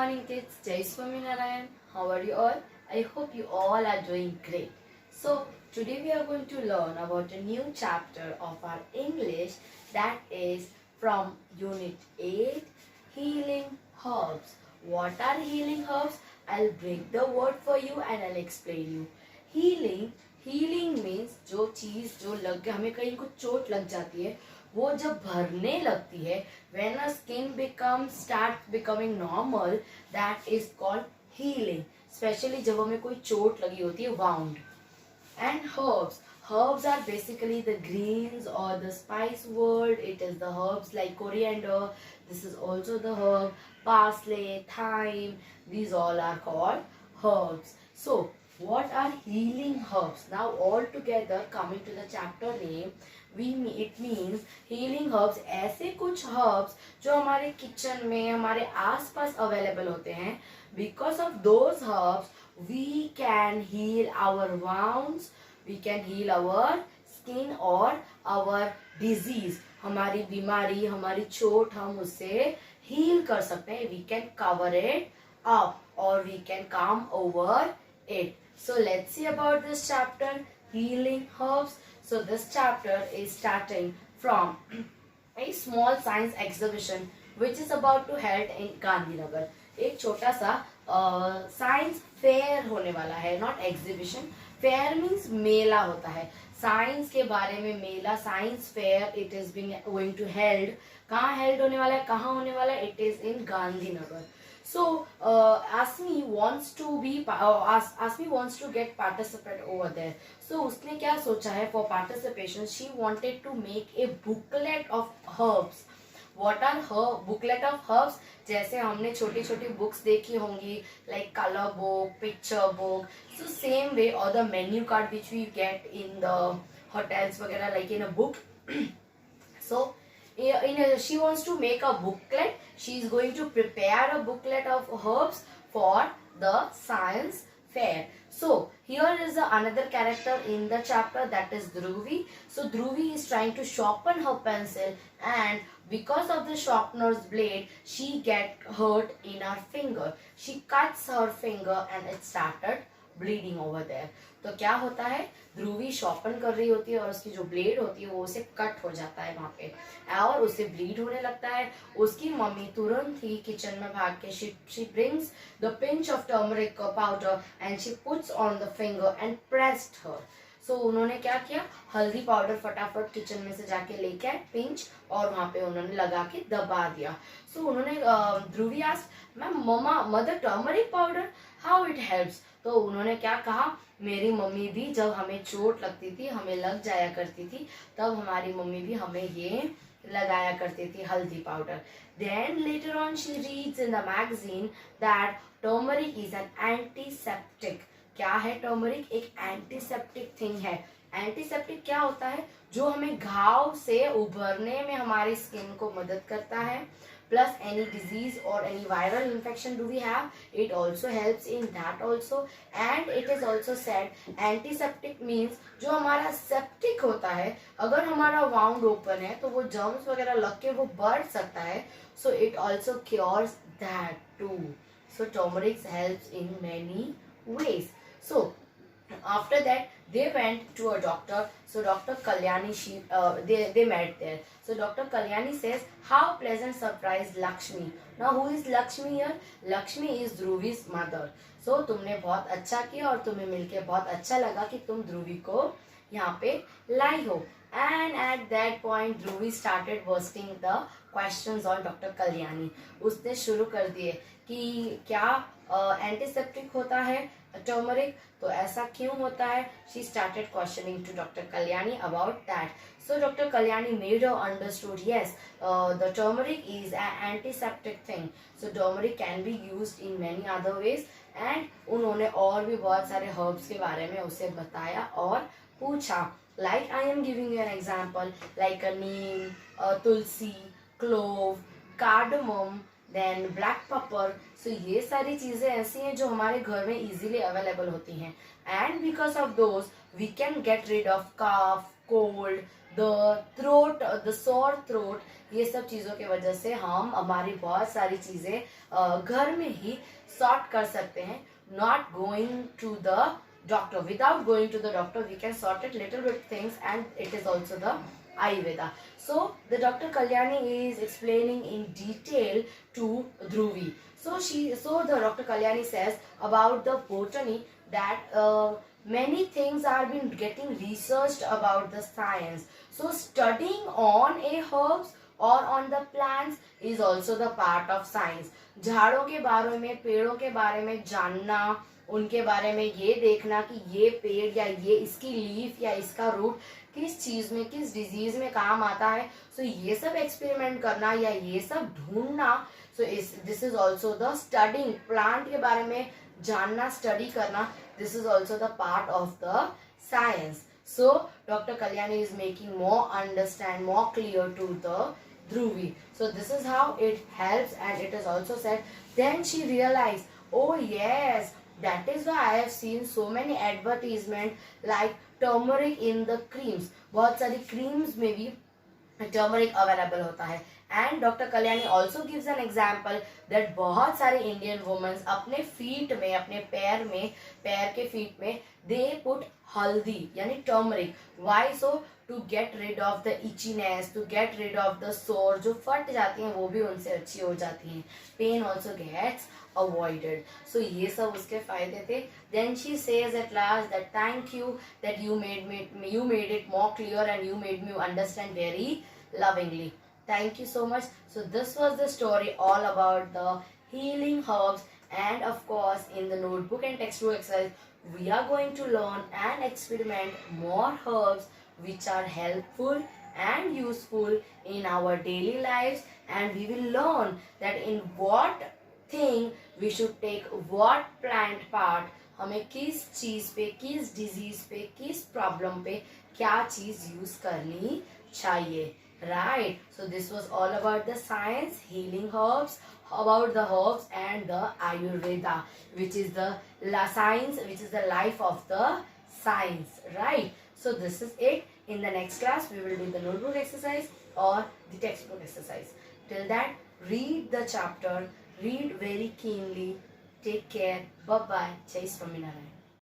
morning kids, Jai Swaminarayan. How are you all? I hope you all are doing great. So today we are going to learn about a new chapter of our English, that is from Unit 8, Healing Herbs. What are healing herbs? I'll break the word for you and I'll explain you. Healing means जो चीज जो लग हमें कहीं कुछ चोट लग जाती है वो जब भरने लगती है, when a skin starts becoming normal, that is called healing. Especially जब हमें कोई चोट लगी होती है, wound. And herbs are basically the greens or the spice world. It is the herbs like coriander, this is also the herb, parsley, thyme, these all are called herbs. So what are healing herbs? Now all together, coming to the chapter name, it means healing herbs ऐसे कुछ herbs जो हमारे kitchen में हमारे आसपास available होते हैं. Because of those herbs we can heal our wounds, we can heal our skin or our disease. हमारी बीमारी, हमारी चोट हम उससे heal कर सकते हैं. We can cover it up or we can come over it. So let's see about this chapter, healing herbs. So this chapter is starting from a small science exhibition which is about to held in Gandhinagar. एक छोटा सा science fair होने वाला है, not exhibition. Fair means मेला होता है. Science के बारे में मेला, science fair, it is being going to held. कहाँ हेल्ड होने वाला है, कहाँ होने वाला है? It is in Gandhinagar. So Asmi wants to get participate over there. So उसने क्या सोचा है for participation? She wanted to make a booklet of herbs. What are booklet of herbs? जैसे हमने छोटी छोटी बुक्स देखी होंगी like color book, picture book. So same way, or the menu card which we get in the hotels वगैरह, like in a book. So she wants to make a booklet. She is going to prepare a booklet of herbs for the science fair. So here is another character in the chapter, that is Dhruvi. So Dhruvi is trying to sharpen her pencil, and because of the sharpener's blade she get hurt in her finger. She cuts her finger and it started bleeding over there. तो क्या होता है, ध्रुवी sharpen कर रही होती है और उसकी जो ब्लेड होती है वो उसे कट हो जाता है वहां पे और उसे ब्लीड होने लगता है. उसकी मम्मी तुरंत ही किचन में भाग के she brings the pinch of turmeric powder and she puts on the finger and pressed her. So उन्होंने क्या किया, हल्दी पाउडर फटाफट किचन में से जाके लेके आए, पिंच, और वहां पे उन्होंने लगा के दबा दिया. So उन्होंने Dhruvi asked, ma'am mother turmeric powder how it helps? तो उन्होंने क्या कहा, मेरी मम्मी भी जब हमें चोट लगती थी, हमें लग जाया करती थी, तब हमारी मम्मी भी हमें ये लगाया करती थी, हल्दी powder. Then later on she reads in the magazine that turmeric is an antiseptic. क्या है टर्मरिक? एक एंटीसेप्टिक थिंग है. एंटीसेप्टिक क्या होता है? जो हमें घाव से उभरने में हमारी स्किन को मदद करता है. Plus any disease or any viral infection do we have, it also helps in that also. And it is also said antiseptic means जो हमारा सेप्टिक होता है, अगर हमारा वाउंड ओपन है तो वो जर्म्स वगैरह लग के वो बढ़ सकता है. So it also cures that too. So turmeric helps in many ways. So after that they went to a doctor. So Dr. Kalyani, they met there. So Dr. Kalyani says, how pleasant surprise Lakshmi. Now who is Lakshmi here? Lakshmi is Dhruvi's mother. So तुमने बहुत अच्छा किया और तुम्हें मिलके बहुत अच्छा लगा कि तुम ध्रुवी को यहाँ पे लाई हो. And at that point Dhruvi started bursting the questions on Dr. Kalyani. उसने शुरू कर दिए कि क्या एंटीसेप्टिक होता है टर्मरिक, तो ऐसा क्यों होता है. She started questioning to Dr. Kalyani about that. So Dr. Kalyani made her understood, yes, the turmeric is an antiseptic thing. So turmeric can be used in many other ways. And उन्होंने और भी बहुत सारे herbs के बारे में उसे बताया और पूछा. Like I am giving you an example, like a neem, tulsi, clove, cardamom, then black pepper. So ये सारी चीज़ें ऐसी हैं जो हमारे घर में इजीली अवेलेबल होती हैं. And because of those we can get rid of cough, cold, the throat, the sore throat. ये सब चीज़ों की वजह से हम हमारी बहुत सारी चीज़ें घर में ही सॉर्ट कर सकते हैं. Not going to the doctor. Without going to the doctor, we can sort it little bit things, and it is also the Ayurveda. So the Dr. Kalyani is explaining in detail to Dhruvi. So the Dr. Kalyani says about the botany that many things are been getting researched about the science. So studying on a herbs or on the plants is also the part of science. झाड़ों के बारे में, पेड़ों के बारे में जानना, उनके बारे में ये देखना कि ये पेड़ या ये इसकी लीफ या इसका रूट किस चीज में, किस डिजीज में काम आता है. सो ये सब एक्सपेरिमेंट करना या ये सब ढूंढना. So this is also the studying. Plant के बारे में जानना, स्टडी करना, this is also the part of the science. So doctor Kalyani is making more understand, more clear to the Dhruvi. So this is how it helps, and it is also said. Then she realized, oh yes, that is why I have seen so many advertisement like turmeric in the creams. बहुत सारी creams में भी turmeric available होता है. And doctor Kalyani also gives an example that बहुत सारे Indian women's अपने feet में, अपने पैर के फीट में दे पुट हल्दी यानी turmeric. Why so? To get rid of the itchiness, to get rid of the sore. जो फट जाती हैं वो भी उनसे अच्छी हो जाती हैं. Pain also gets avoided. So ये सब उसके फायदे थे. Then she says at last that thank you that you made it more clear and you made me understand very lovingly. Thank you so much. So this was the story all about the healing herbs, and of course in the notebook and textbook exercise we are going to learn and experiment more herbs which are helpful and useful in our daily lives, and we will learn that in what thing we should take what plant part. हमें किस चीज पे, किस disease पे, किस problem पे क्या चीज यूज करनी चाहिए. Right. So this was all about the science, healing herbs, about the herbs and the Ayurveda, which is the science, which is the life of the science. Right. So this is it. In the next class, we will do the notebook exercise or the textbook exercise. Till that, read the chapter, read very keenly. Take care. Bye-bye. Jai Swaminarayan.